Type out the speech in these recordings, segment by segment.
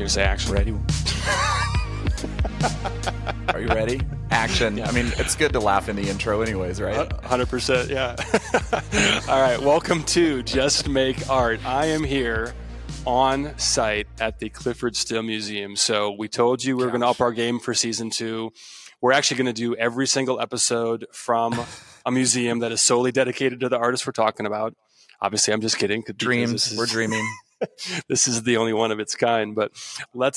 going to say action. Ready? Are you ready? Action. Yeah. I mean, it's good to laugh in the intro anyways, right? 100%, yeah. All right, welcome to Just Make Art. I am here on site at the Clyfford Still Museum. So we told you we were going to up our game for season 2. We're actually going to do every single episode from a museum that is solely dedicated to the artist we're talking about. Obviously, I'm just kidding. Dreams. We're dreaming. This is the only one of its kind. But let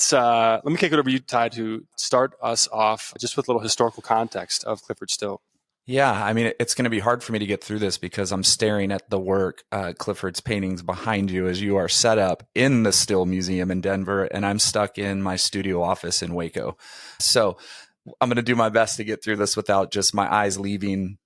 me kick it over to you, Ty, to start us off just with a little historical context of Clyfford Still. Yeah, I mean, it's going to be hard for me to get through this because I'm staring at the work, Clyfford's paintings behind you as you are set up in the Still Museum in Denver, and I'm stuck in my studio office in Waco. So I'm going to do my best to get through this without just my eyes leaving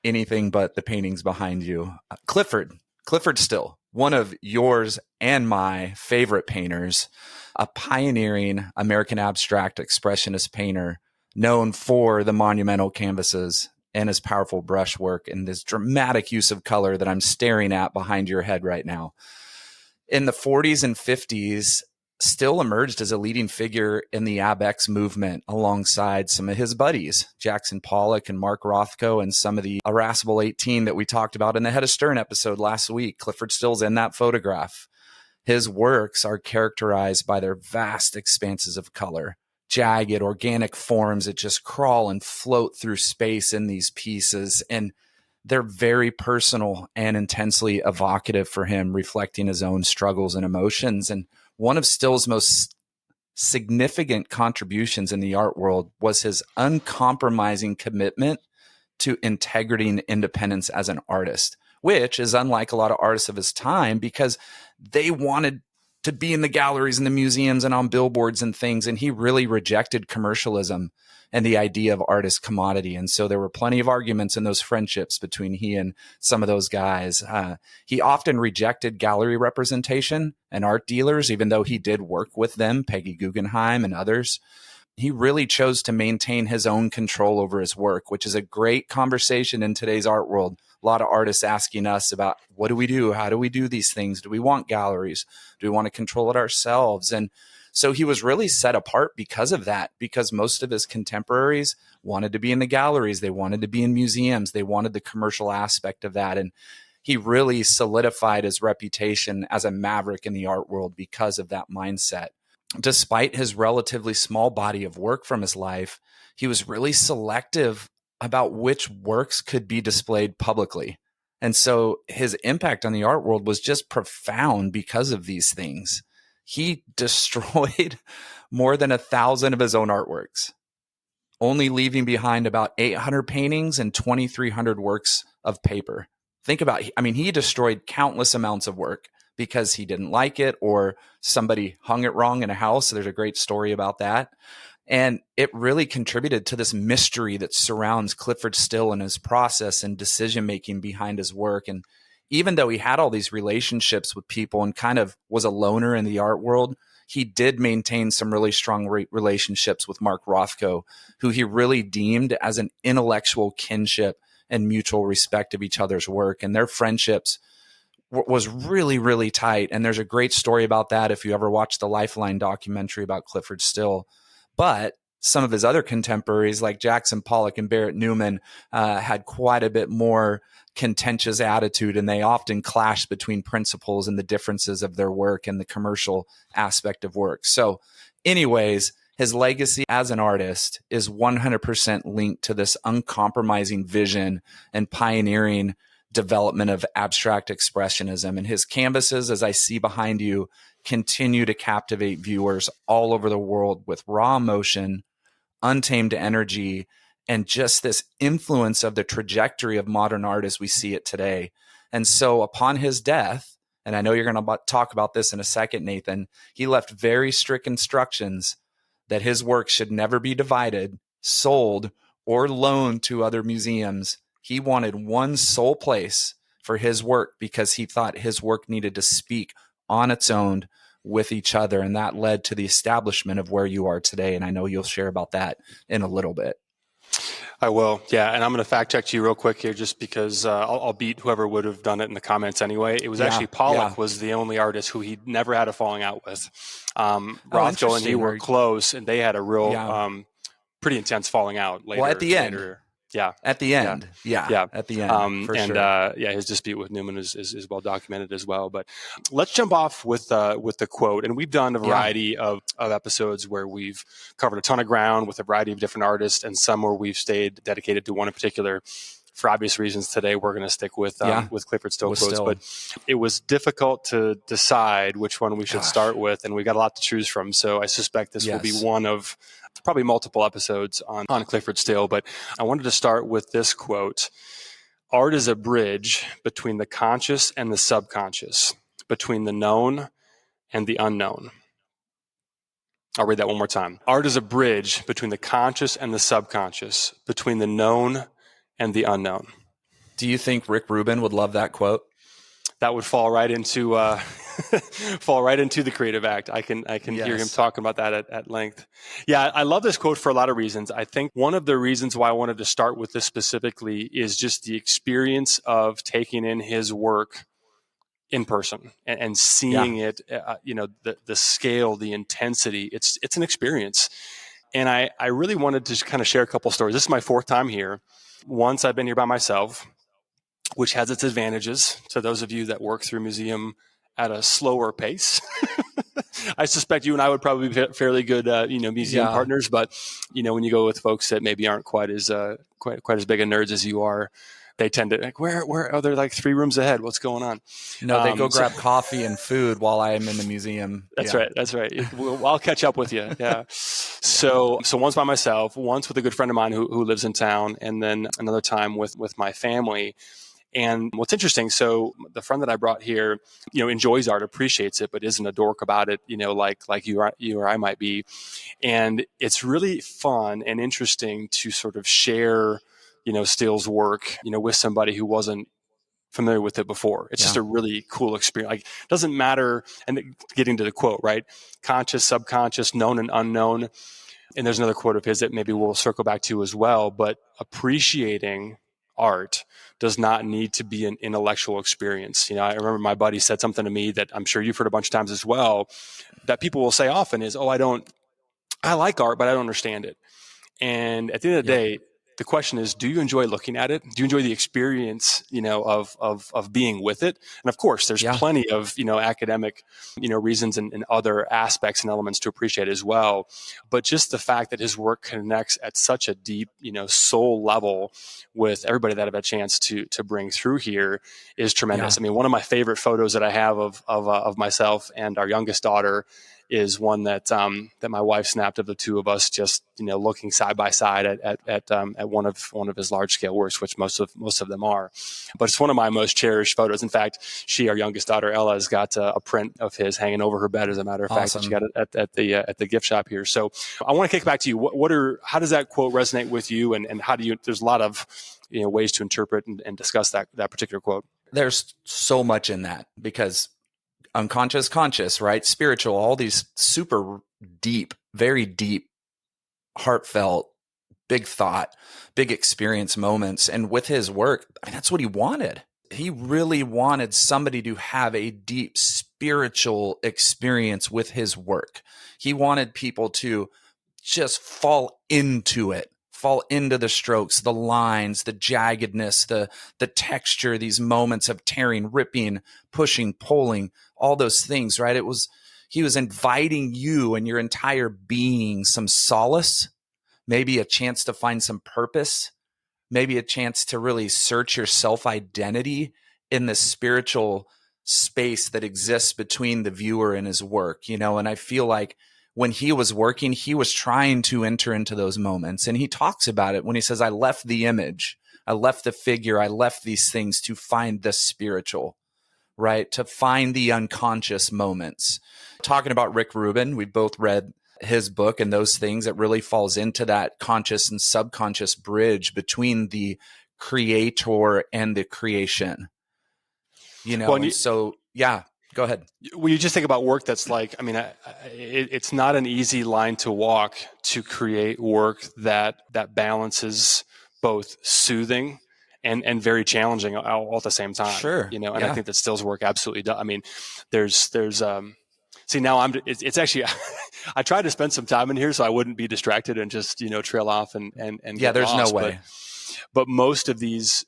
anything but the paintings behind you. Clyfford Still, one of yours and my favorite painters, a pioneering American abstract expressionist painter known for the monumental canvases and his powerful brushwork and this dramatic use of color that I'm staring at behind your head right now. In the 40s and 50s, Still emerged as a leading figure in the AbX movement alongside some of his buddies, Jackson Pollock and Mark Rothko, and some of the irascible 18 that we talked about in the Head of Stern episode last week. Clyfford Still's in that photograph. His works are characterized by their vast expanses of color, jagged, organic forms that just crawl and float through space in these pieces. And they're very personal and intensely evocative for him, reflecting his own struggles and emotions. And one of Still's most significant contributions in the art world was his uncompromising commitment to integrity and independence as an artist, which is unlike a lot of artists of his time because they wanted to be in the galleries and the museums and on billboards and things. And he really rejected commercialism and the idea of art as commodity. And so there were plenty of arguments in those friendships between he and some of those guys. He often rejected gallery representation and art dealers, even though he did work with them, Peggy Guggenheim and others. He really chose to maintain his own control over his work, which is a great conversation in today's art world. A lot of artists asking us about what do we do? How do we do these things? Do we want galleries? Do we want to control it ourselves? And so he was really set apart because of that, because most of his contemporaries wanted to be in the galleries. They wanted to be in museums. They wanted the commercial aspect of that. And he really solidified his reputation as a maverick in the art world because of that mindset. Despite his relatively small body of work from his life, he was really selective about which works could be displayed publicly. And so his impact on the art world was just profound because of these things. He destroyed more than 1,000 of his own artworks, only leaving behind about 800 paintings and 2,300 works of paper. Think about it. I mean, he destroyed countless amounts of work because he didn't like it or somebody hung it wrong in a house. There's a great story about that. And it really contributed to this mystery that surrounds Clyfford Still and his process and decision-making behind his work. And even though he had all these relationships with people and kind of was a loner in the art world, he did maintain some really strong relationships with Mark Rothko, who he really deemed as an intellectual kinship and mutual respect of each other's work. And their friendships was really, really tight. And there's a great story about that if you ever watch the Lifeline documentary about Clyfford Still. But some of his other contemporaries like Jackson Pollock and Barrett Newman had quite a bit more contentious attitude, and they often clashed between principles and the differences of their work and the commercial aspect of work. So anyways, his legacy as an artist is 100% linked to this uncompromising vision and pioneering development of abstract expressionism. And his canvases, as I see behind you, continue to captivate viewers all over the world with raw emotion, untamed energy, and just this influence of the trajectory of modern art as we see it today. And so upon his death, and I know you're going to talk about this in a second, Nathan, he left very strict instructions that his work should never be divided, sold, or loaned to other museums. He wanted one sole place for his work because he thought his work needed to speak on its own with each other. And that led to the establishment of where you are today. And I know you'll share about that in a little bit. I will, yeah, and I'm going to fact check you real quick here, just because I'll beat whoever would have done it in the comments anyway. It was Yeah, actually Pollock yeah. was the only artist who he never had a falling out with. Oh, Rothko and he interesting. were Or close, and they had a real yeah. pretty intense falling out Well, at later. the end. Later, yeah, At the yeah. end. Yeah. Yeah. At the end, for And sure. yeah, his dispute with Newman is well documented as well. But let's jump off with the quote. And we've done a Yeah. variety of episodes where we've covered a ton of ground with a variety of different artists, and some where we've stayed dedicated to one in particular. For obvious reasons, today we're going to stick with Clyfford Still quotes. Still. But it was difficult to decide which one we should start with, and we got a lot to choose from. So I suspect this will be one of probably multiple episodes on Clyfford Still. But I wanted to start with this quote. Art is a bridge between the conscious and the subconscious, between the known and the unknown. I'll read that one more time. Art is a bridge between the conscious and the subconscious, between the known and the unknown. Do you think Rick Rubin would love that quote? That would fall right into the creative act. I can hear him talking about that at length. Yeah, I love this quote for a lot of reasons. I think one of the reasons why I wanted to start with this specifically is just the experience of taking in his work in person and seeing it. The scale, the intensity. It's an experience, and I really wanted to kind of share a couple stories. This is my fourth time here. Once I've been here by myself, which has its advantages to those of you that work through a museum at a slower pace. I suspect you and I would probably be fairly good, museum partners. But when you go with folks that maybe aren't quite as big of nerds as you are, they tend to like, where are they like 3 rooms ahead? What's going on? No, they go grab coffee and food while I am in the museum. That's right. That's right. I'll catch up with you. Yeah. So once by myself, once with a good friend of mine who lives in town, and then another time with my family. And what's interesting, so the friend that I brought here, enjoys art, appreciates it, but isn't a dork about it, like you or I might be. And it's really fun and interesting to sort of share, Still's work, with somebody who wasn't familiar with it before. It's just a really cool experience. Like, it doesn't matter. And getting to the quote, right? Conscious, subconscious, known and unknown. And there's another quote of his that maybe we'll circle back to as well, but appreciating art does not need to be an intellectual experience. I remember my buddy said something to me that I'm sure you've heard a bunch of times as well, that people will say often is, I like art, but I don't understand it. And at the end of the day, the question is, do you enjoy looking at it? Do you enjoy the experience, of being with it? And of course, there's plenty of, academic, reasons and other aspects and elements to appreciate as well. But just the fact that his work connects at such a deep, soul level with everybody that I've had a chance to bring through here is tremendous. I mean, one of my favorite photos that I have of myself and our youngest daughter is one that my wife snapped of the two of us, just looking side by side at one of his large scale works, which most of them are. But it's one of my most cherished photos. In fact, our youngest daughter Ella, has got a print of his hanging over her bed. As a matter of fact, she got it at the gift shop here. So I want to kick back to you. How does that quote resonate with you, and how do you? There's a lot of ways to interpret and discuss that particular quote. There's so much in that, because unconscious, conscious, right? Spiritual, all these super deep, very deep, heartfelt, big thought, big experience moments. And with his work, that's what he wanted. He really wanted somebody to have a deep spiritual experience with his work. He wanted people to just fall into it, fall into the strokes, the lines, the jaggedness, the texture, these moments of tearing, ripping, pushing, pulling, all those things, right? He was inviting you and your entire being some solace, maybe a chance to find some purpose, maybe a chance to really search your self-identity in the spiritual space that exists between the viewer and his work, and I feel like when he was working, he was trying to enter into those moments. And he talks about it when he says, I left the image, I left the figure, I left these things to find the spiritual, right? To find the unconscious moments. Talking about Rick Rubin, we both read his book, and those things, it really falls into that conscious and subconscious bridge between the creator and the creation. Go ahead. When you just think about work that's like, it's not an easy line to walk to create work that balances both soothing and very challenging all at the same time. Sure. And I think that Still's work absolutely does. I mean, there's see, now it's actually I tried to spend some time in here so I wouldn't be distracted and just trail off and get there's lost, no way. But most of these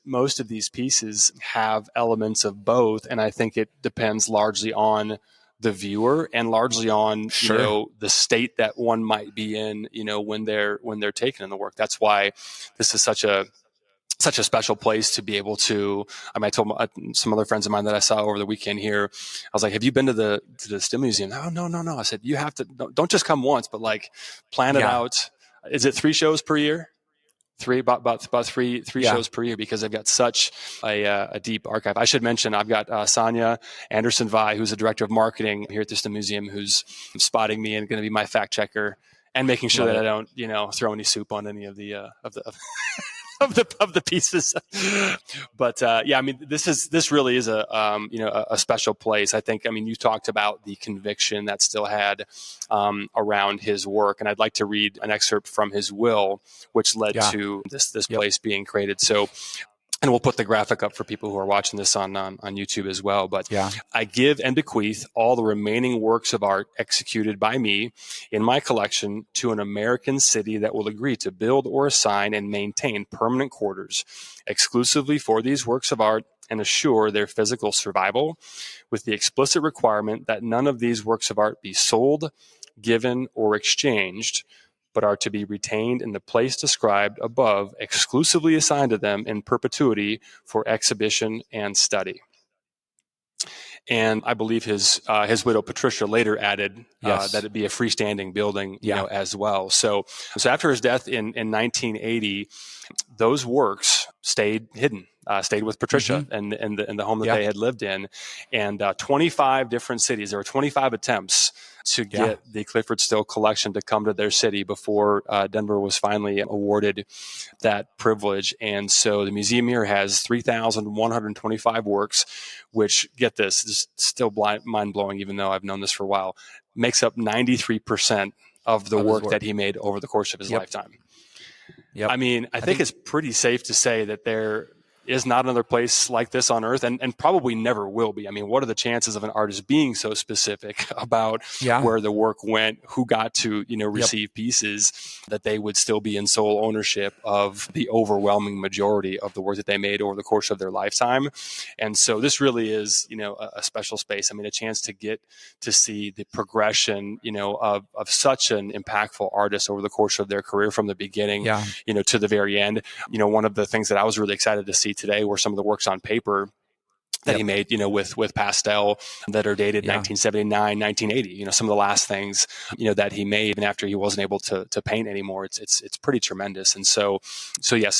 pieces have elements of both, and I think it depends largely on the viewer and largely on the state that one might be in when they're taking in the work. That's why this is such a special place to be able to. I mean, I told some other friends of mine that I saw over the weekend here, I was like, have you been to the Still Museum? No. I said, you have to, don't just come once, but like plan it out. Is it 3 shows per year? About three shows per year, because they've got such a deep archive. I should mention I've got Sonia Anderson-Vai, who's the director of marketing here at the Still Museum, who's spotting me and going to be my fact checker and making sure that I don't throw any soup on any of the of the pieces. But I mean, this really is a special place. I think. I mean, you talked about the conviction that Still had around his work, and I'd like to read an excerpt from his will, which led to this place being created. So. And we'll put the graphic up for people who are watching this on YouTube as well. But I give and bequeath all the remaining works of art executed by me in my collection to an American city that will agree to build or assign and maintain permanent quarters exclusively for these works of art and assure their physical survival, with the explicit requirement that none of these works of art be sold, given, or exchanged, but are to be retained in the place described above, exclusively assigned to them in perpetuity for exhibition and study. And I believe his widow Patricia later added that it be a freestanding building, as well. So after his death in 1980, those works stayed hidden. Stayed with Patricia and the home that they had lived in, and 25 different cities. There were 25 attempts to get the Clyfford Still collection to come to their city before Denver was finally awarded that privilege. And so the museum here has 3,125 works, which, get this is still mind-blowing, even though I've known this for a while, makes up 93% of the work that he made over the course of his lifetime. I mean, I think it's pretty safe to say that there is not another place like this on earth, and probably never will be. I mean, what are the chances of an artist being so specific about where the work went, who got to, receive pieces, that they would still be in sole ownership of the overwhelming majority of the work that they made over the course of their lifetime. And so this really is, a special space. I mean, a chance to get to see the progression, of such an impactful artist over the course of their career from the beginning, to the very end. One of the things that I was really excited to see today were some of the works on paper that he made, with pastel that are dated 1979, 1980, some of the last things, that he made, and after he wasn't able to paint anymore. It's pretty tremendous. And so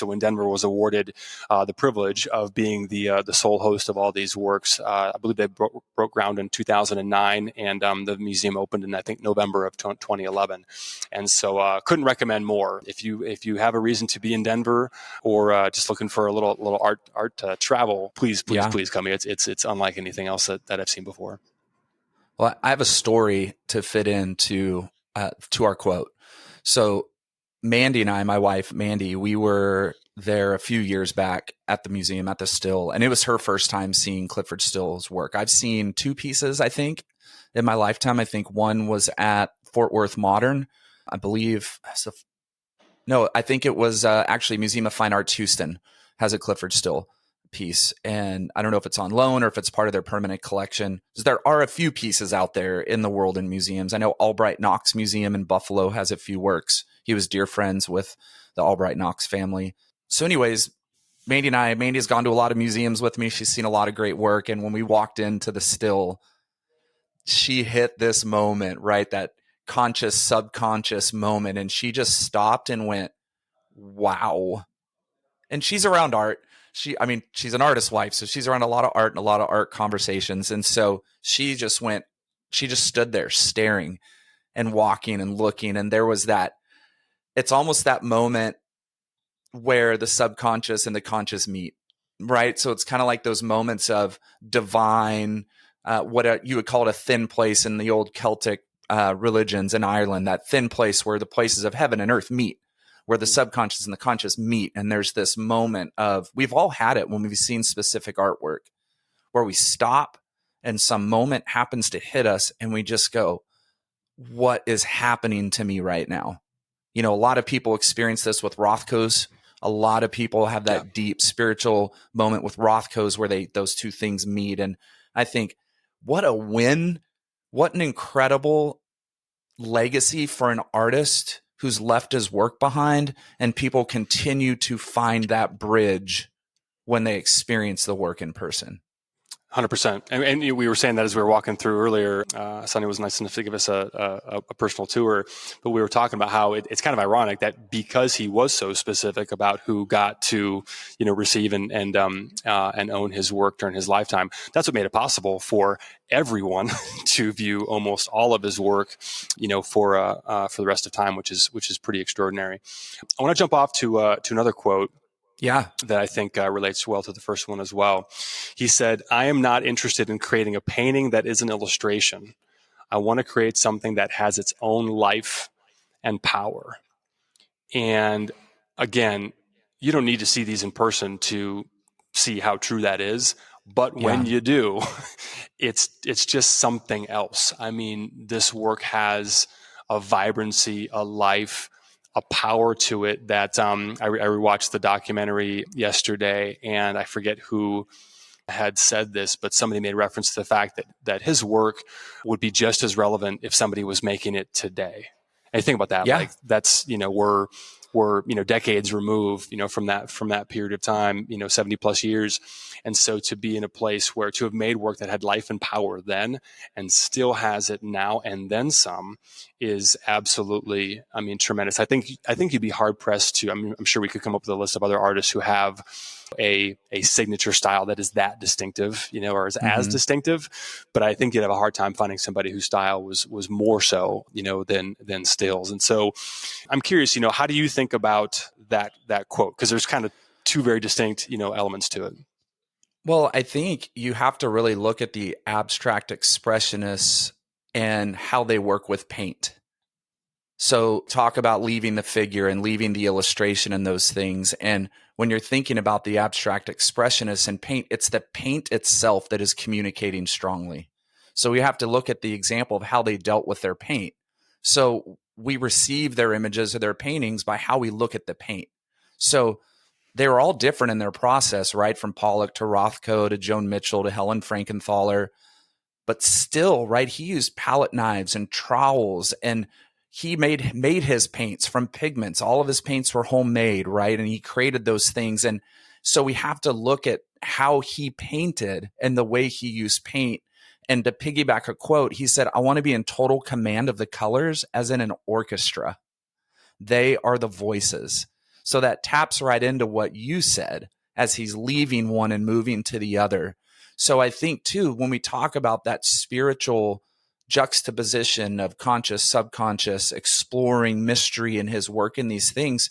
when Denver was awarded the privilege of being the sole host of all these works, I believe they broke ground in 2009, and the museum opened in, I think, November of 2011. And so couldn't recommend more. If you have a reason to be in Denver, or just looking for a little art travel, please come here. It's unlike anything else that I've seen before. Well, I have a story to fit into to our quote. So Mandy and I, my wife Mandy, we were there a few years back at the museum at the Still, and it was her first time seeing Clyfford Still's work. I've seen 2 pieces, I think, in my lifetime. I think one was at Fort Worth Modern, I believe. No, I think it was actually Museum of Fine Arts Houston has a Clyfford Still piece, and I don't know if it's on loan or if it's part of their permanent collection. There are a few pieces out there in the world in museums. I know Albright Knox Museum in Buffalo has a few works. He was dear friends with the Albright Knox family. So anyways, Mandy's gone to a lot of museums with me. She's seen a lot of great work. And when we walked into the Still, she hit this moment, right? That conscious, subconscious moment. And she just stopped and went, wow. And she's around art. She's an artist's wife, so she's around a lot of art and a lot of art conversations. And so she just stood there staring and walking and looking. And there was it's almost that moment where the subconscious and the conscious meet, right? So it's kind of like those moments of divine, you would call it a thin place in the old Celtic religions in Ireland, that thin place where the places of heaven and earth meet, where the subconscious and the conscious meet. And there's this moment of, we've all had it when we've seen specific artwork where we stop and some moment happens to hit us and we just go, what is happening to me right now? A lot of people experience this with Rothko's. A lot of people have that deep spiritual moment with Rothko's where those two things meet. And I think, what a win, what an incredible legacy for an artist who's left his work behind, and people continue to find that bridge when they experience the work in person. 100%. And we were saying that as we were walking through earlier. Sonny was nice enough to give us a personal tour, but we were talking about how it's kind of ironic that because he was so specific about who got to, receive and own his work during his lifetime, that's what made it possible for everyone to view almost all of his work, for the rest of time, which is pretty extraordinary. I want to jump off to another quote. Yeah. That I think relates well to the first one as well. He said, "I am not interested in creating a painting that is an illustration. I want to create something that has its own life and power." And again, you don't need to see these in person to see how true that is. But when you do, it's just something else. I mean, this work has a vibrancy, a life, a power to it that I rewatched the documentary yesterday, and I forget who had said this, but somebody made reference to the fact that his work would be just as relevant if somebody was making it today. And you think about that, like that's, we're decades removed, from that period of time, 70 plus years. And so to be in a place where to have made work that had life and power then and still has it now and then some is absolutely, tremendous. I think you'd be hard pressed to, I'm sure we could come up with a list of other artists who have a signature style that is that distinctive, or is as distinctive. But I think you'd have a hard time finding somebody whose style was more so, than Still's. And so I'm curious, how do you think about that quote? Because there's kind of two very distinct, elements to it. Well, I think you have to really look at the abstract expressionists and how they work with paint. So talk about leaving the figure and leaving the illustration and those things. And when you're thinking about the abstract expressionists and paint, it's the paint itself that is communicating strongly. So we have to look at the example of how they dealt with their paint. So we receive their images or their paintings by how we look at the paint. So they were all different in their process, right? From Pollock to Rothko to Joan Mitchell to Helen Frankenthaler. But still, right, he used palette knives and trowels, and he made his paints from pigments. All of his paints were homemade, right? And he created those things. And so we have to look at how he painted and the way he used paint. And to piggyback a quote, he said, "I want to be in total command of the colors as in an orchestra. They are the voices." So that taps right into what you said as he's leaving one and moving to the other. So I think too, when we talk about that spiritual juxtaposition of conscious, subconscious, exploring mystery in his work in these things,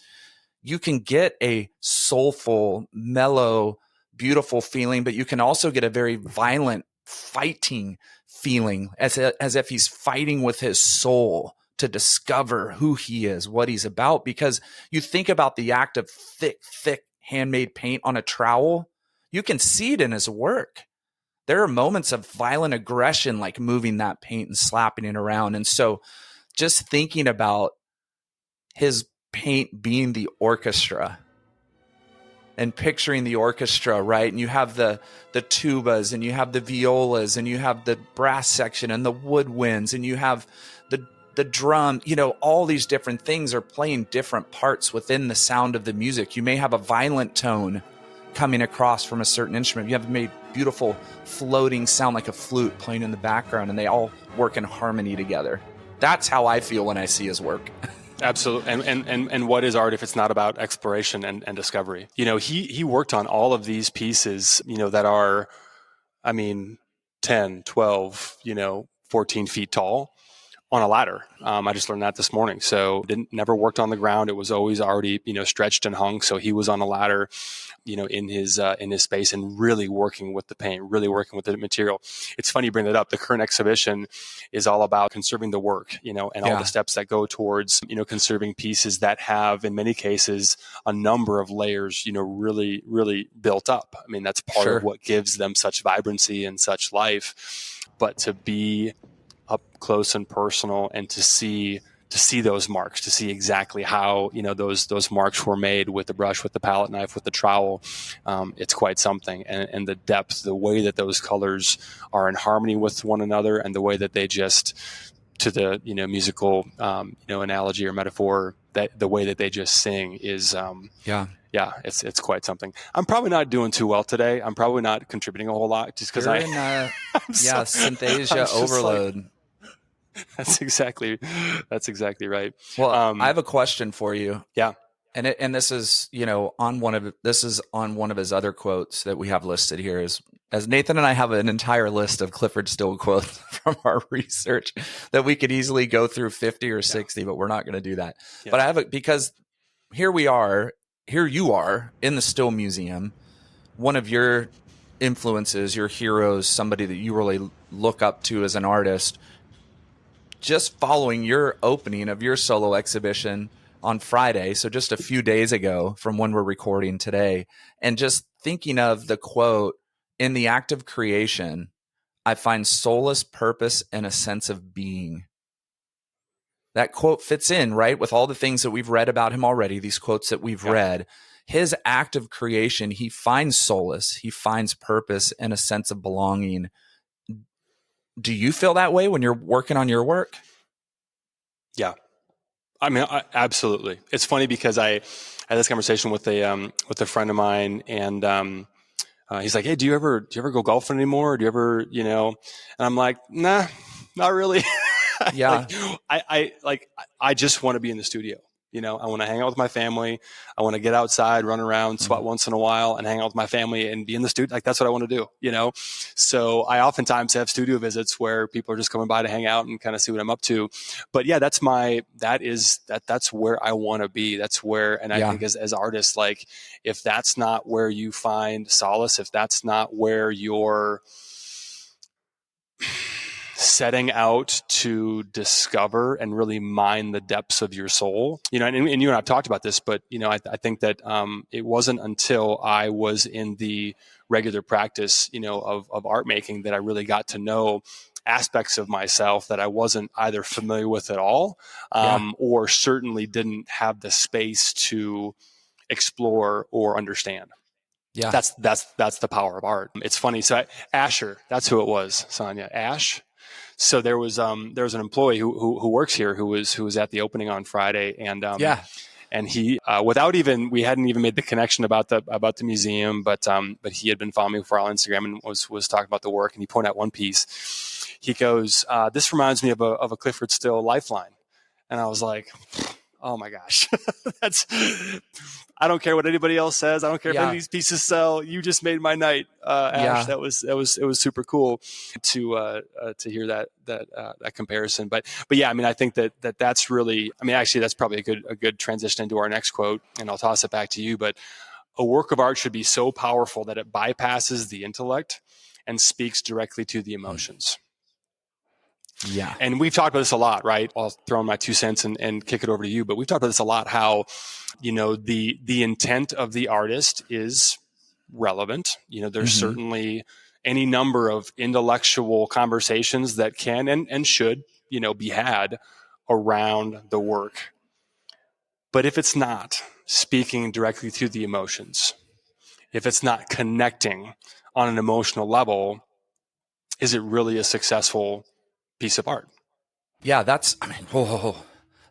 you can get a soulful, mellow, beautiful feeling, but you can also get a very violent, fighting feeling as if he's fighting with his soul to discover who he is, what he's about. Because you think about the act of thick handmade paint on a trowel, you can see it in his work. There are moments of violent aggression, like moving that paint and slapping it around. And so just thinking about his paint being the orchestra and picturing the orchestra, right? And you have the tubas and you have the violas and you have the brass section and the woodwinds and you have the drum, all these different things are playing different parts within the sound of the music. You may have a violent tone coming across from a certain instrument. You have made beautiful floating sound like a flute playing in the background, and they all work in harmony together. That's how I feel when I see his work. Absolutely. And what is art if it's not about exploration and discovery? He worked on all of these pieces, that are, 10, 12, 14 feet tall, on a ladder. I just learned that this morning. So never worked on the ground. It was always already, stretched and hung. So he was on a ladder, in his space and really working with the paint, really working with the material. It's funny you bring that up. The current exhibition is all about conserving the work, and all the steps that go towards, conserving pieces that have, in many cases, a number of layers, really, really built up. I mean, that's part of what gives them such vibrancy and such life. But to be up close and personal and to see those marks, to see exactly how, those marks were made with the brush, with the palette knife, with the trowel, it's quite something. And the depth, the way that those colors are in harmony with one another, and the way that they just, to the, musical, analogy or metaphor, that the way that they just sing is, it's quite something. I'm probably not doing too well today. I'm probably not contributing a whole lot just because Synthesia overload. That's exactly right. Well, I have a question for you. Yeah. And this is, on one of his other quotes that we have listed here, as Nathan and I have an entire list of Clyfford Still quotes from our research that we could easily go through 50 or 60, but we're not going to do that. Yeah. But because here you are in the Still Museum, one of your influences, your heroes, somebody that you really look up to as an artist, just following your opening of your solo exhibition on Friday, so just a few days ago from when we're recording today, and just thinking of the quote, "In the act of creation, I find solace, purpose, and a sense of being." That quote fits in, right, with all the things that we've read about him already, these quotes that we've read. His act of creation, he finds solace, he finds purpose, and a sense of belonging. Do you feel that way when you're working on your work? Yeah. I mean, absolutely. It's funny because I had this conversation with a friend of mine, and he's like, "Hey, do you ever go golfing anymore? Do you ever, And I'm like, "Nah, not really." Yeah. I just want to be in the studio. I want to hang out with my family. I want to get outside, run around, sweat once in a while, and hang out with my family and be in the studio. Like, that's what I want to do, So I oftentimes have studio visits where people are just coming by to hang out and kind of see what I'm up to. But yeah, that's where I want to be. That's where, and I think as artists, like, if that's not where you find solace, if that's not where you're setting out to discover and really mine the depths of your soul, and you and I have talked about this, but, I think that it wasn't until I was in the regular practice, of art making that I really got to know aspects of myself that I wasn't either familiar with at all, or certainly didn't have the space to explore or understand. Yeah, that's the power of art. It's funny. So Asher, that's who it was, Sonia. Ash. So there was an employee who works here who was at the opening on Friday, and and he we hadn't even made the connection about the museum, but he had been following me for on Instagram and was talking about the work, and he pointed out one piece. He goes, "This reminds me of a Clyfford Still lifeline," and I was like, "Oh my gosh, I don't care what anybody else says. I don't care if any of these pieces sell. You just made my night, Ash." It was super cool to hear that comparison. But yeah, I mean, I think that's really, I mean, actually, that's probably a good transition into our next quote, and I'll toss it back to you. But a work of art should be so powerful that it bypasses the intellect and speaks directly to the emotions. Yeah. And we've talked about this a lot, right? I'll throw in my 2 cents and kick it over to you. But we've talked about this a lot, how, the intent of the artist is relevant. There's certainly any number of intellectual conversations that can and should, be had around the work. But if it's not speaking directly to the emotions, if it's not connecting on an emotional level, is it really a successful piece of art? Yeah, that's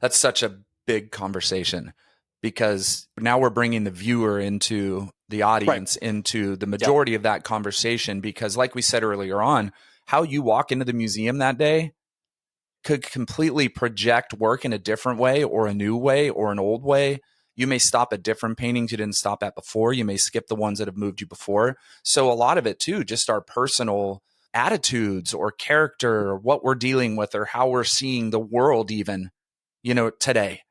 such a big conversation, because now we're bringing the viewer into the audience, into the majority of that conversation, because like we said earlier on, how you walk into the museum that day could completely project work in a different way or a new way or an old way. You may stop at different paintings you didn't stop at before. You may skip the ones that have moved you before. So a lot of it too, just our personal attitudes or character or what we're dealing with or how we're seeing the world even, today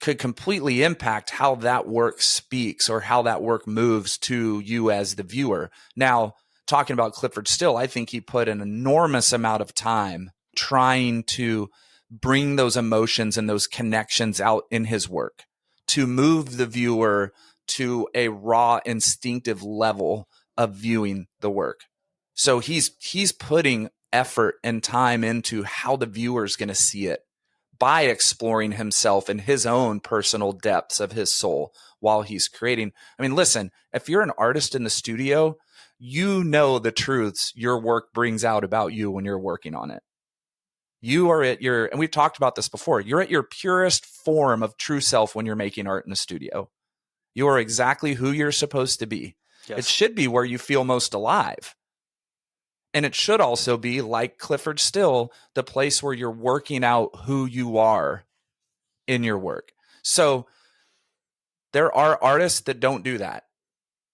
could completely impact how that work speaks or how that work moves to you as the viewer. Now, talking about Clyfford Still, I think he put an enormous amount of time trying to bring those emotions and those connections out in his work to move the viewer to a raw, instinctive level of viewing the work. So he's putting effort and time into how the viewer is going to see it by exploring himself in his own personal depths of his soul while he's creating. I mean, listen, if you're an artist in the studio, you know the truths your work brings out about you when you're working on it. You are at your, and we've talked about this before, you're at your purest form of true self when you're making art in the studio. You are exactly who you're supposed to be. Yes. It should be where you feel most alive. And it should also be, like Clyfford Still, the place where you're working out who you are in your work. So there are artists that don't do that.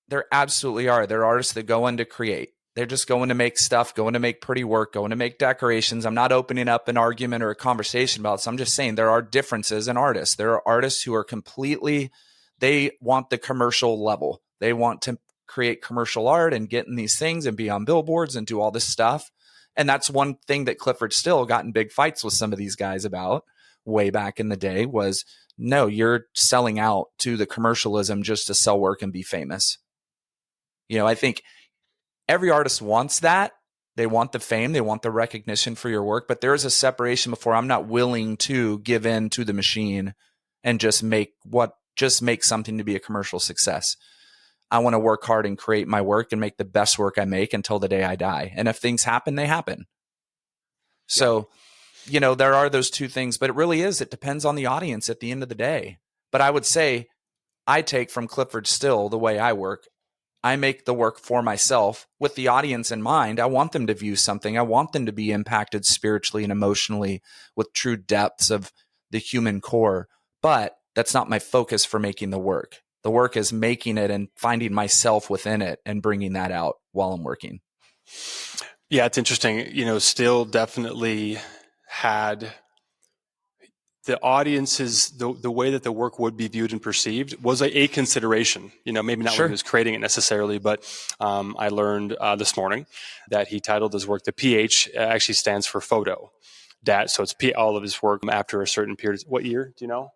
There absolutely are. There are artists that go in to create. They're just going to make stuff, going to make pretty work, going to make decorations. I'm not opening up an argument or a conversation about this. I'm just saying there are differences in artists. There are artists who are completely, they want the commercial level. They want to create commercial art and get in these things and be on billboards and do all this stuff. And that's one thing that Clyfford Still got in big fights with some of these guys about way back in the day was, no, you're selling out to the commercialism just to sell work and be famous. I think every artist wants that. They want the fame. They want the recognition for your work. But there is a separation before I'm not willing to give in to the machine and just make something to be a commercial success. I want to work hard and create my work and make the best work I make until the day I die. And if things happen, they happen. So, there are those two things, but it depends on the audience at the end of the day. But I would say I take from Clyfford Still the way I work. I make the work for myself with the audience in mind. I want them to view something. I want them to be impacted spiritually and emotionally with true depths of the human core. But that's not my focus for making the work. The work is making it and finding myself within it and bringing that out while I'm working. Yeah, it's interesting. Still definitely had the audience's, the way that the work would be viewed and perceived was a consideration. Maybe not when he was creating it necessarily, but I learned this morning that he titled his work, the PH actually stands for photo. So it's all of his work after a certain period. What year? Do you know?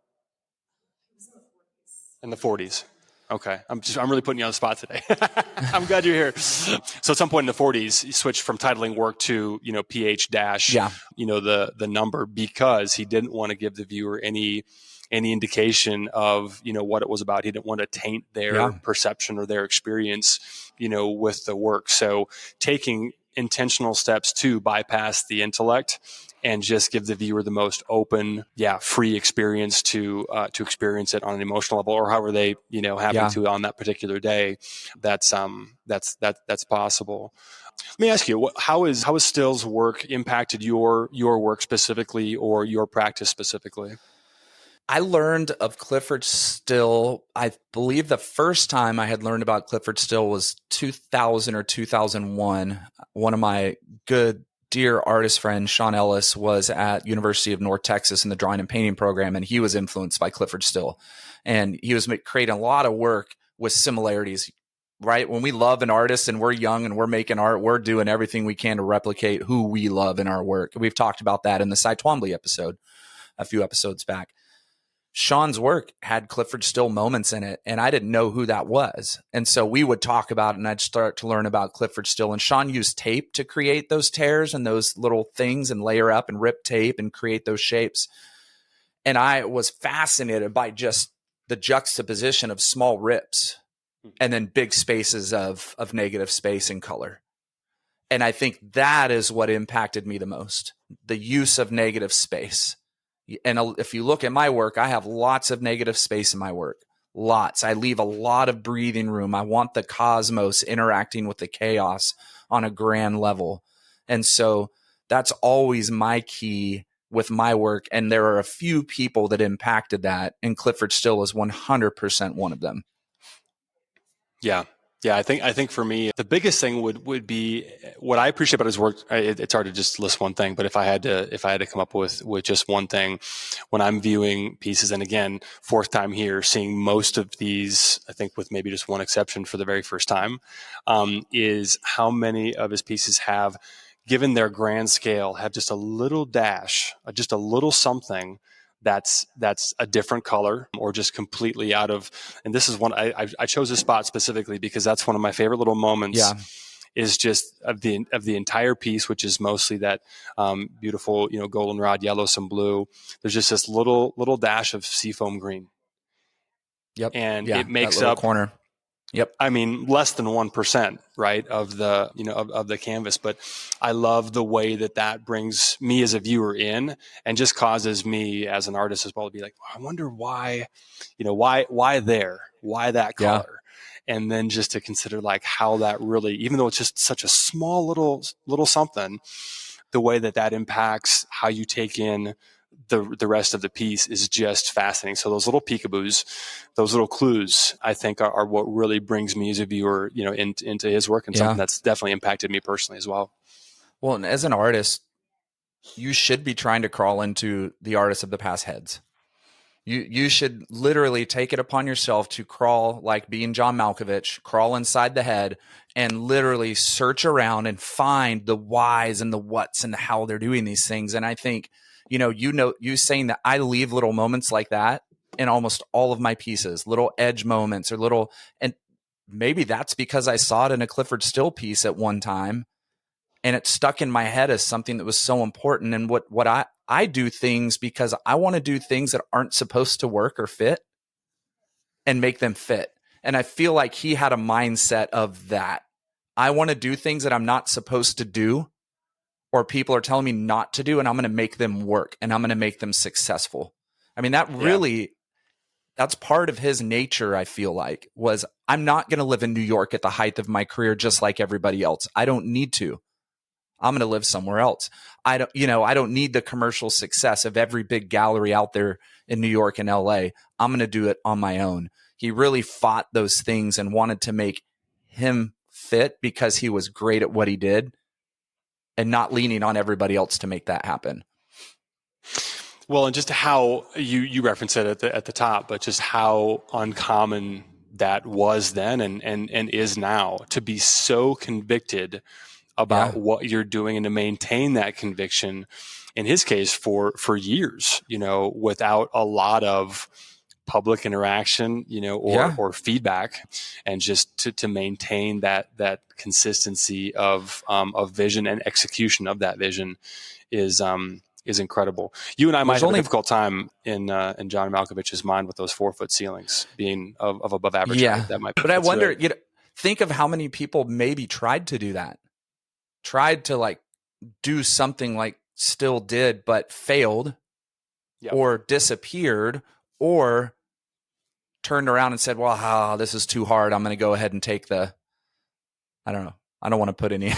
In the 40s. Okay. I'm really putting you on the spot today. I'm glad you're here. So at some point in the 40s, he switched from titling work to, PH dash, the number, because he didn't want to give the viewer any indication of, what it was about. He didn't want to taint their perception or their experience, with the work. So taking intentional steps to bypass the intellect and just give the viewer the most open, free experience to experience it on an emotional level, or however they, happen to on that particular day. That's possible. Let me ask you, how has Still's work impacted your work specifically, or your practice specifically? I learned of Clyfford Still, I believe the first time I had learned about Clyfford Still was 2000 or 2001. One of my good, dear artist friends, Sean Ellis, was at University of North Texas in the drawing and painting program, and he was influenced by Clyfford Still. And he was creating a lot of work with similarities, right? When we love an artist and we're young and we're making art, we're doing everything we can to replicate who we love in our work. We've talked about that in the Cy Twombly episode a few episodes back. Sean's work had Clyfford Still moments in it, and I didn't know who that was. And so we would talk about it, and I'd start to learn about Clyfford Still. And Sean used tape to create those tears and those little things and layer up and rip tape and create those shapes. And I was fascinated by just the juxtaposition of small rips and then big spaces of negative space and color. And I think that is what impacted me the most, the use of negative space. And if you look at my work, I have lots of negative space in my work. Lots. I leave a lot of breathing room. I want the cosmos interacting with the chaos on a grand level. And so that's always my key with my work. And there are a few people that impacted that. And Clyfford Still is 100% one of them. Yeah. Yeah, I think for me, the biggest thing would be what I appreciate about his work. It's hard to just list one thing, but if I had to come up with just one thing, when I'm viewing pieces, and again, fourth time here, seeing most of these, I think with maybe just one exception for the very first time, is how many of his pieces have, given their grand scale, have just a little dash, just a little something that's a different color or just completely out of. And this is one I chose this spot specifically because that's one of my favorite little moments. Yeah. Is just of the entire piece, which is mostly that beautiful, goldenrod, yellow, some blue. There's just this little dash of seafoam green, Yep. and Yeah. it That makes little up, corner. Yep. I mean, less than 1%, right, of the, of the canvas. But I love the way that brings me as a viewer in, and just causes me as an artist as well to be like, I wonder why, why that Yeah. color. And then just to consider like how that really, even though it's just such a small little something, the way that impacts how you take in the rest of the piece is just fascinating. So those little peekaboos, those little clues, I think are what really brings me as a viewer, into his work, and Yeah. something that's definitely impacted me personally as well. Well, and as an artist, you should be trying to crawl into the artists of the past heads. You should literally take it upon yourself to crawl, like being John Malkovich, crawl inside the head and literally search around and find the whys and the whats and how they're doing these things. And I think, you saying that, I leave little moments like that in almost all of my pieces, little edge moments or little, and maybe that's because I saw it in a Clyfford Still piece at one time, and it stuck in my head as something that was so important. And what I do things because I want to do things that aren't supposed to work or fit and make them fit. And I feel like he had a mindset of that. I want to do things that I'm not supposed to do, or people are telling me not to do, and I'm going to make them work and I'm going to make them successful. I mean, that's part of his nature. I feel like was, I'm not going to live in New York at the height of my career, just like everybody else. I don't need to. I'm going to live somewhere else. I don't need the commercial success of every big gallery out there in New York and LA. I'm going to do it on my own. He really fought those things and wanted to make him fit because he was great at what he did, and not leaning on everybody else to make that happen. Well, and just how you referenced it at the top, but just how uncommon that was then and is now, to be so convicted about what you're doing and to maintain that conviction, in his case for years, without a lot of public interaction, or feedback, and just to maintain that consistency of vision and execution of that vision is incredible. You and I might have a difficult time in John Malkovich's mind with those 4-foot ceilings being of above average height. That might, but I wonder, think of how many people maybe tried to do that. Tried to like do something like Still did, but failed, or disappeared, or turned around and said, well, this is too hard. I'm going to go ahead and take I don't know. I don't want to put any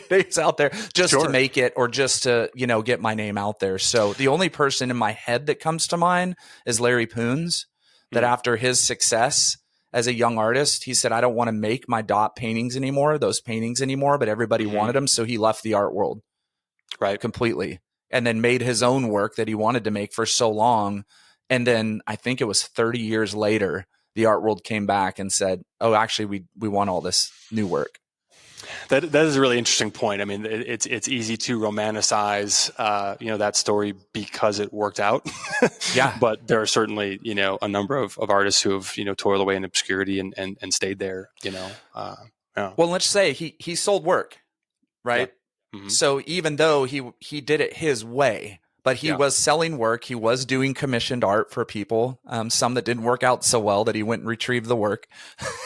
names out there just to make it, or just to, get my name out there. So the only person in my head that comes to mind is Larry Poons, that after his success as a young artist, he said, I don't want to make my dot paintings anymore, but everybody wanted them. So he left the art world completely, and then made his own work that he wanted to make for so long. And then I think it was 30 years later, the art world came back and said, oh, actually, we want all this new work. That is a really interesting point. I mean, it's easy to romanticize, that story because it worked out. But there are certainly, a number of artists who have, toiled away in obscurity and stayed there, Well, let's say he sold work, right? Yeah. Mm-hmm. So even though he did it his way, but he was selling work, he was doing commissioned art for people, some that didn't work out so well that he went and retrieved the work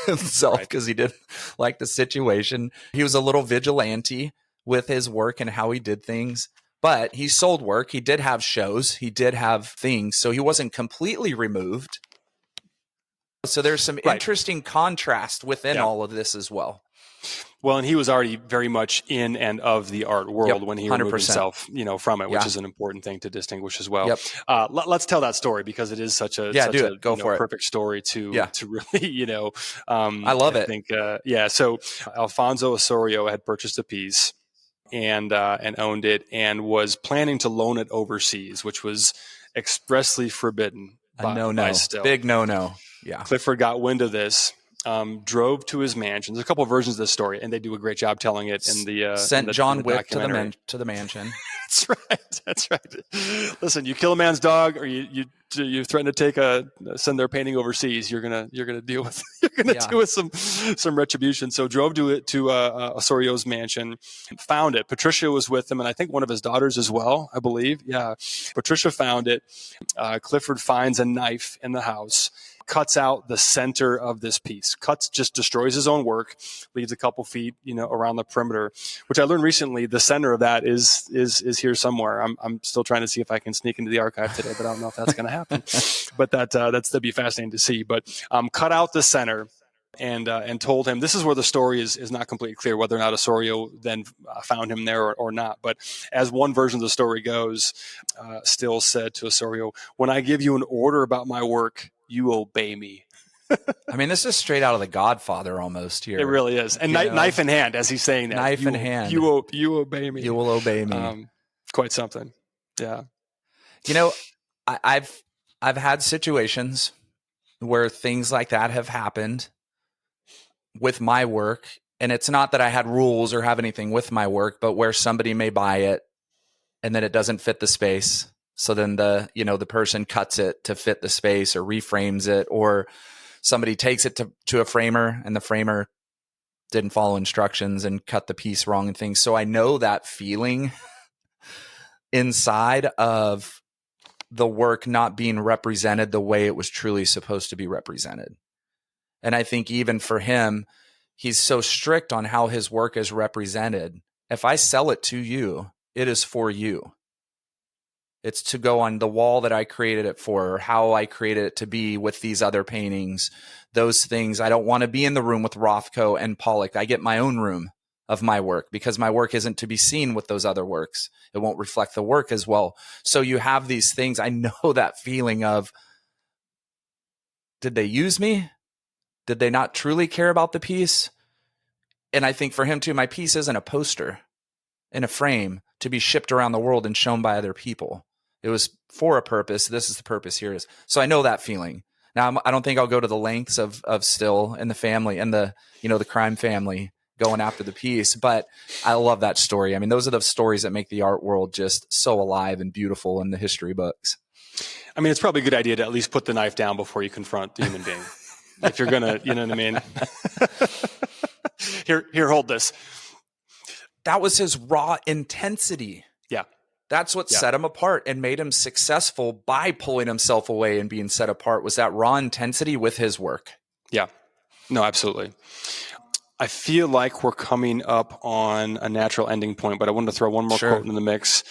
himself because he didn't like the situation. He was a little vigilante with his work and how he did things, but he sold work. He did have shows. He did have things. So he wasn't completely removed. So there's some interesting contrast within all of this as well. Well, and he was already very much in and of the art world when he removed 100%. himself, from it, which Yeah. is an important thing to distinguish as well. Yep. Let's tell that story because it is such a do it. Go for it. perfect story to really I love it. think So Alfonso Osorio had purchased a piece and owned it and was planning to loan it overseas, which was expressly forbidden by Still. Big no. Yeah. Clyfford got wind of this. Drove to his mansion. There's a couple of versions of this story, and they do a great job telling it in the sent in the, John in the Wick documentary. to the mansion. That's right. Listen, you kill a man's dog, or you threaten to send their painting overseas. You're gonna deal with deal with some retribution. So drove to Osorio's mansion, found it. Patricia was with him, and I think one of his daughters as well. I believe. Yeah, Patricia found it. Clyfford finds a knife in the house. Cuts out the center of this piece. Just destroys his own work, leaves a couple feet, around the perimeter. Which I learned recently, the center of that is here somewhere. I'm still trying to see if I can sneak into the archive today, but I don't know if that's going to happen. But that'd be fascinating to see. But cut out the center. And told him, this is where the story is not completely clear whether or not Osorio then found him there or not. But as one version of the story goes, Still said to Osorio, "When I give you an order about my work, you obey me." I mean, this is straight out of The Godfather almost here. It really is. And knife in hand as he's saying that. Knife in hand. You obey me. You will obey me. Quite something. Yeah. I've had situations where things like that have happened with my work. And it's not that I had rules or have anything with my work, but where somebody may buy it and then it doesn't fit the space. So then the person cuts it to fit the space or reframes it, or somebody takes it to a framer and the framer didn't follow instructions and cut the piece wrong and things. So I know that feeling inside of the work not being represented the way it was truly supposed to be represented. And I think even for him, he's so strict on how his work is represented. If I sell it to you, it is for you. It's to go on the wall that I created it for, or how I created it to be with these other paintings. Those things, I don't want to be in the room with Rothko and Pollock. I get my own room of my work because my work isn't to be seen with those other works. It won't reflect the work as well. So you have these things. I know that feeling of, did they use me? Did they not truly care about the piece? And I think for him too, my piece isn't a poster in a frame to be shipped around the world and shown by other people. It was for a purpose. This is the purpose here is. So I know that feeling. Now, I don't think I'll go to the lengths of Still and the family and the crime family going after the piece, but I love that story. I mean, those are the stories that make the art world just so alive and beautiful in the history books. I mean, it's probably a good idea to at least put the knife down before you confront the human being. If you're gonna, you know what I mean? Here, hold this. That was his raw intensity. Yeah. That's what set him apart and made him successful by pulling himself away and being set apart, was that raw intensity with his work. Yeah. No, absolutely. I feel like we're coming up on a natural ending point, but I wanted to throw one more quote into the mix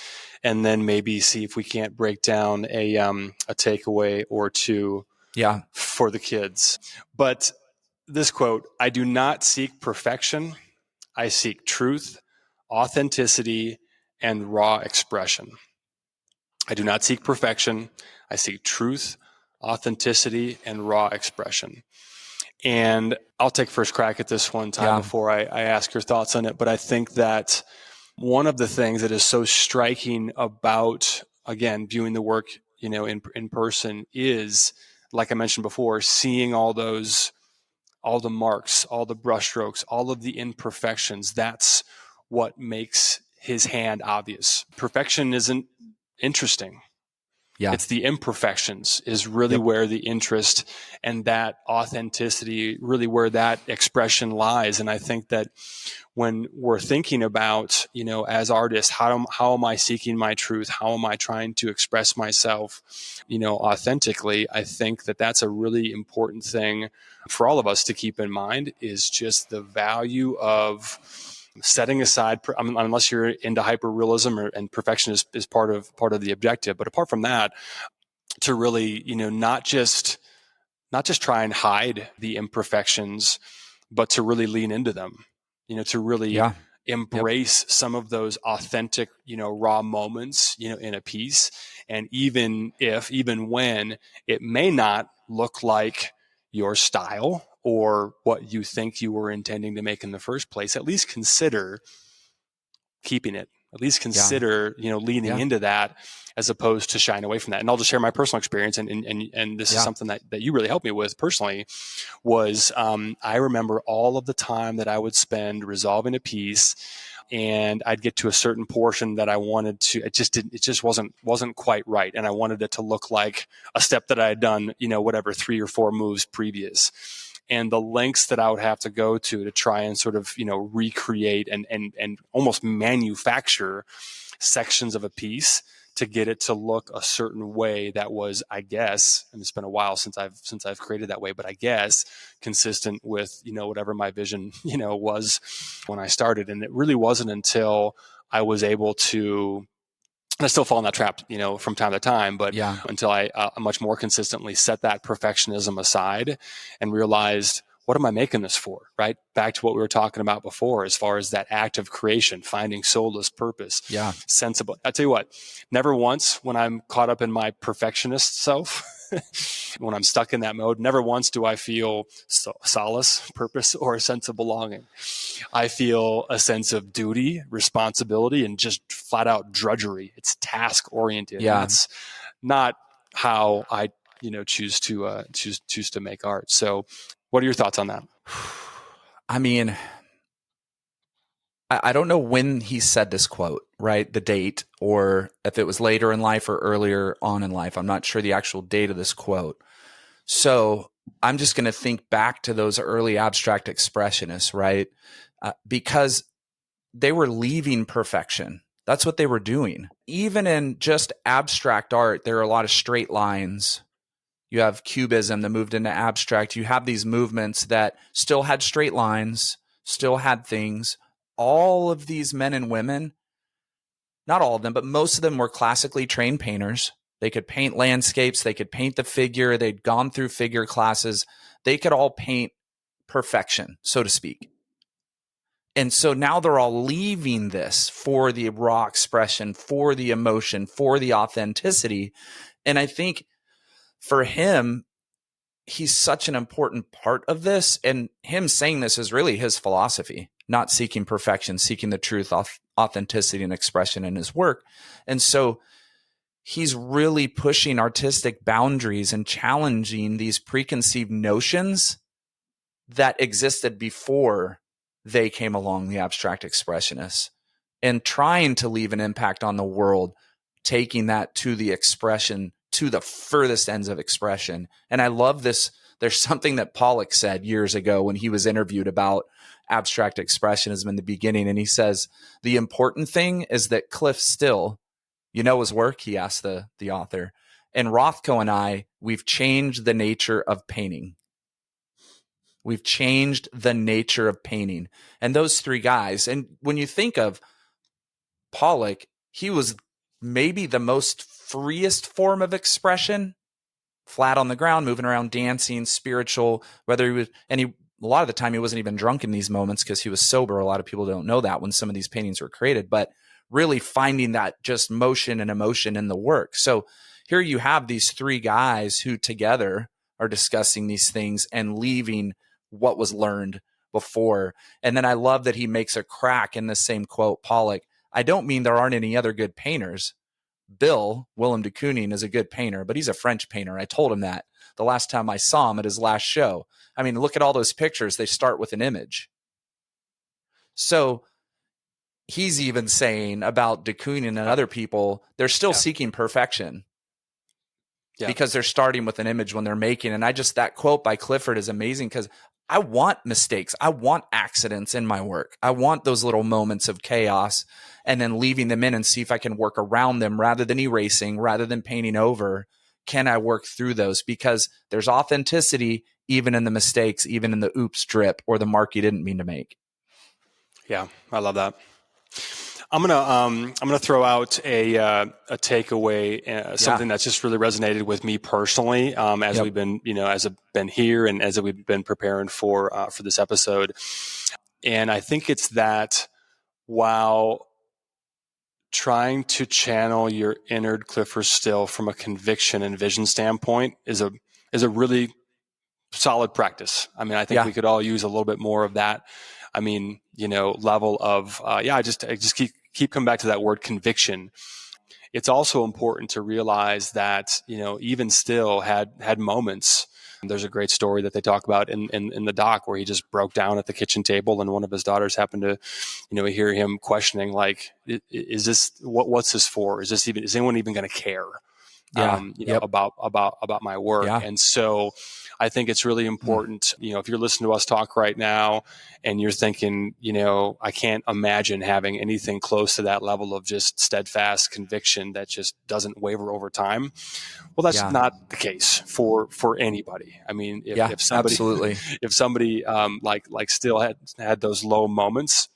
and then maybe see if we can't break down a takeaway or two for the kids. But this quote, "I do not seek perfection. I seek truth, authenticity, and raw expression." I do not seek perfection. I seek truth, authenticity, and raw expression. And I'll take first crack at this one time before I ask your thoughts on it. But I think that one of the things that is so striking about, again, viewing the work, in person is, like I mentioned before, seeing all the marks, all the brushstrokes, all of the imperfections. That's what makes his hand obvious. Perfection isn't interesting. Yeah. It's the imperfections is really where the interest and that authenticity, really where that expression lies. And I think that when we're thinking about, as artists, how am I seeking my truth? How am I trying to express myself, authentically? I think that that's a really important thing for all of us to keep in mind, is just the value of setting aside, unless you're into hyperrealism and perfection is part of the objective. But apart from that, to really, not just try and hide the imperfections, but to really lean into them. to really Yeah. Yep. embrace some of those authentic, raw moments, in a piece. And even when it may not look like your style or what you think you were intending to make in the first place, at least consider keeping it. At least Yeah. consider, leaning Yeah. into that as opposed to shying away from that. And I'll just share my personal experience. And this is Yeah. something that you really helped me with personally was I remember all of the time that I would spend resolving a piece, and I'd get to a certain portion that I wanted to. It just wasn't quite right, and I wanted it to look like a step that I had done, whatever 3 or 4 moves previous. And the lengths that I would have to go to try and sort of, recreate and almost manufacture sections of a piece to get it to look a certain way that was, I guess, and it's been a while since I've created that way, but I guess consistent with, whatever my vision, was when I started. And it really wasn't until I was able to, and I still fall in that trap, from time to time, but Yeah. until I much more consistently set that perfectionism aside and realized, what am I making this for? Right? Back to what we were talking about before, as far as that act of creation, finding soulless purpose, Yeah. sensible. I tell you what, never once when I'm caught up in my perfectionist self, when I'm stuck in that mode, never once do I feel solace, purpose, or a sense of belonging. I feel a sense of duty, responsibility, and just flat out drudgery. It's task oriented, and Yeah. that's not how I, choose to make art. So, what are your thoughts on that? I mean, I don't know when he said this quote, right? The date, or if it was later in life or earlier on in life. I'm not sure the actual date of this quote. So I'm just going to think back to those early abstract expressionists, right? Because they were leaving perfection. That's what they were doing. Even in just abstract art, there are a lot of straight lines. You have cubism that moved into abstract. You have these movements that still had straight lines, still had things. All of these men and women, not all of them, but most of them were classically trained painters. They could paint landscapes. They could paint the figure. They'd gone through figure classes. They could all paint perfection, so to speak. And so now they're all leaving this for the raw expression, for the emotion, for the authenticity. And I think for him, he's such an important part of this. And him saying this is really his philosophy, not seeking perfection, seeking the truth, authenticity, and expression in his work. And so he's really pushing artistic boundaries and challenging these preconceived notions that existed before they came along, the abstract expressionists, and trying to leave an impact on the world, taking that to the expression, to the furthest ends of expression. And I love this. There's something that Pollock said years ago when he was interviewed about abstract expressionism in the beginning. And he says, the important thing is that Clyfford Still, his work? He asked the author. And Rothko and I, we've changed the nature of painting. We've changed the nature of painting. And those 3 guys, and when you think of Pollock, he was maybe the most freest form of expression, flat on the ground, moving around, dancing, spiritual, whether he was, and a lot of the time he wasn't even drunk in these moments because he was sober. A lot of people don't know that when some of these paintings were created, but really finding that just motion and emotion in the work. So here you have these 3 guys who together are discussing these things and leaving what was learned before. And then I love that he makes a crack in the same quote, Pollock. I don't mean there aren't any other good painters. Willem de Kooning is a good painter, but he's a French painter. I told him that the last time I saw him at his last show. I mean, look at all those pictures. They start with an image. So he's even saying about de Kooning and other people, they're still seeking perfection. Yeah. Because they're starting with an image when they're making. And that quote by Clyfford is amazing because I want mistakes. I want accidents in my work. I want those little moments of chaos and then leaving them in and see if I can work around them rather than erasing, rather than painting over. Can I work through those? Because there's authenticity even in the mistakes, even in the oops drip or the mark you didn't mean to make. Yeah, I love that. I'm gonna throw out a takeaway, something that's just really resonated with me personally as we've been as I've been here and as we've been preparing for this episode. And I think it's that while trying to channel your inner Clyfford Still from a conviction and vision standpoint is a really solid practice. I mean, I think we could all use a little bit more of that. I mean, level of I just keep coming back to that word conviction. It's also important to realize that even still had moments. There's a great story that they talk about in the doc where he just broke down at the kitchen table, and one of his daughters happened to hear him questioning, like, is this what's this for? Is anyone even going to care? About my work. And so I think it's really important, if you're listening to us talk right now and you're thinking, I can't imagine having anything close to that level of just steadfast conviction that just doesn't waver over time. Well, that's not the case for anybody. I mean, if somebody, absolutely. if somebody like still had those low moments,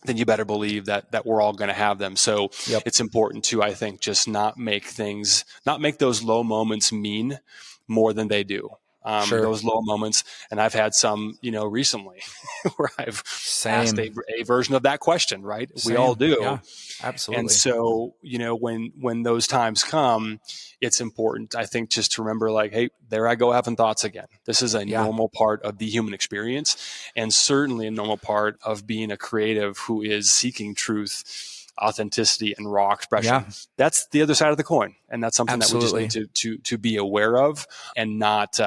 then you better believe that we're all going to have them. So it's important to, I think, just not make those low moments mean more than they do. Those low moments, and I've had some, recently where I've asked a version of that question, right? We all do. Yeah, absolutely. And so, when those times come, it's important, I think, just to remember, like, hey, there I go having thoughts again. This is a normal part of the human experience, and certainly a normal part of being a creative who is seeking truth, authenticity, and raw expression. That's the other side of the coin, and that's something that we just need to be aware of and not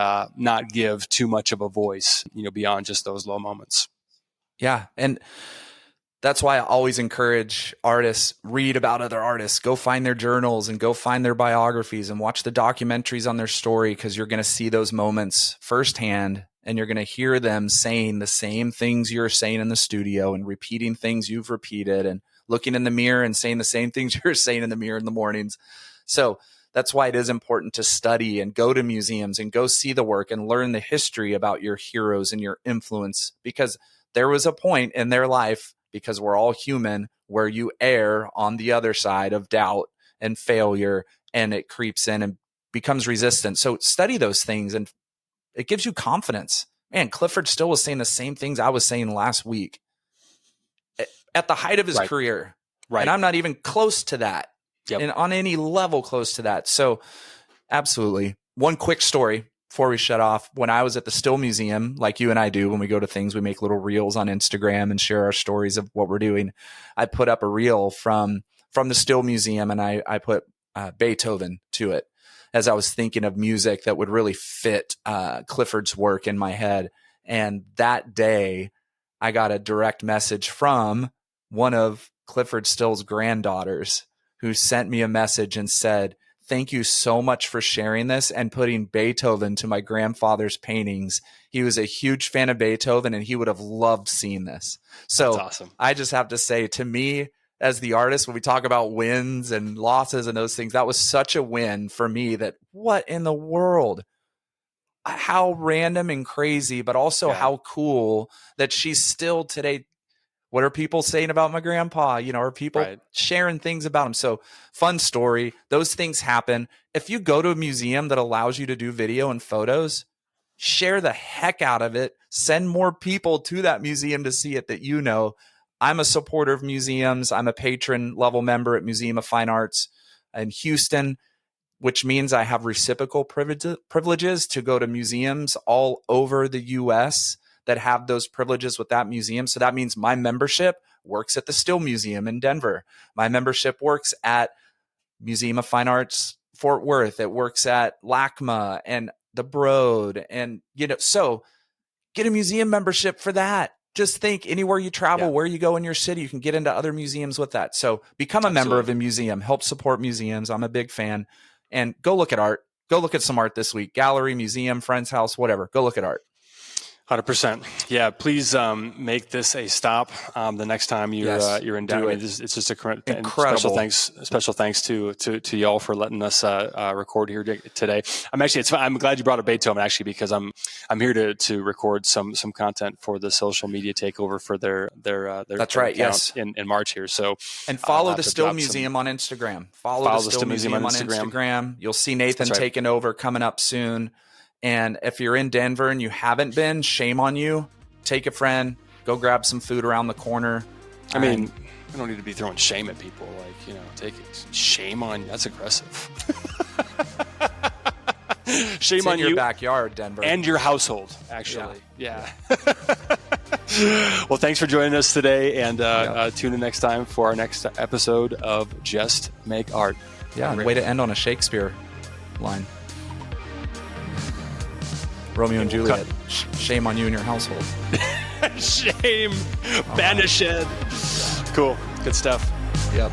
give too much of a voice, beyond just those low moments. Yeah, and that's why I always encourage artists, read about other artists, go find their journals and go find their biographies and watch the documentaries on their story, because you're going to see those moments firsthand and you're going to hear them saying the same things you're saying in the studio and repeating things you've repeated and looking in the mirror and saying the same things you're saying in the mirror in the mornings. So that's why it is important to study and go to museums and go see the work and learn the history about your heroes and your influence, because there was a point in their life, because we're all human, where you err on the other side of doubt and failure, and it creeps in and becomes resistant. So study those things and it gives you confidence. Man, Clyfford Still was saying the same things I was saying last week at the height of his career. And I'm not even close to that and on any level close to that. So absolutely. One quick story before we shut off. When I was at the Still Museum, like you and I do, when we go to things, we make little reels on Instagram and share our stories of what we're doing. I put up a reel from the Still Museum, and I put Beethoven to it, as I was thinking of music that would really fit Clyfford's work in my head. And that day, I got a direct message from one of Clyfford Still's granddaughters, who sent me a message and said, "Thank you so much for sharing this and putting Beethoven to my grandfather's paintings. He was a huge fan of Beethoven and he would have loved seeing this." So that's awesome. I just have to say, to me, as the artist, when we talk about wins and losses and those things, that was such a win for me. That what in the world? How random and crazy, but also how cool that she's still today. What are people saying about my grandpa? Are people sharing things about him? So fun story. Those things happen. If you go to a museum that allows you to do video and photos, share the heck out of it. Send more people to that museum to see it that I'm a supporter of museums. I'm a patron level member at Museum of Fine Arts in Houston, which means I have reciprocal privileges to go to museums all over the U.S. that have those privileges with that museum. So that means my membership works at the Still Museum in Denver. My membership works at Museum of Fine Arts Fort Worth. It works at LACMA and the Broad. And, so get a museum membership for that. Just think, anywhere you travel, where you go in your city, you can get into other museums with that. So become a member of a museum, help support museums. I'm a big fan. And go look at art. Go look at some art this week. Gallery, museum, friend's house, whatever. Go look at art. 100%. Yeah, please make this a stop the next time you're in Denver. It's just incredible. Special thanks to y'all for letting us record here today. I'm glad you brought up Beethoven, actually, because I'm here to record some content for the social media takeover for their That's right. Yes, in March here. So and follow the Still Museum on Instagram. Follow the Still Museum on Instagram. You'll see Nathan taking over coming up soon. And if you're in Denver and you haven't been, shame on you. Take a friend, Go grab some food around the corner. I mean, I don't need to be throwing shame at people. Like, you know, take it. Shame on you. That's aggressive. Shame on your you. Backyard, Denver. And your household, actually. Yeah. Well, thanks for joining us today, and tune in next time for our next episode of Just Make Art. Yeah, way to end on a Shakespeare line. Romeo and Juliet. Shame on you and your household. Shame. Banished. Cool. Good stuff. Yep.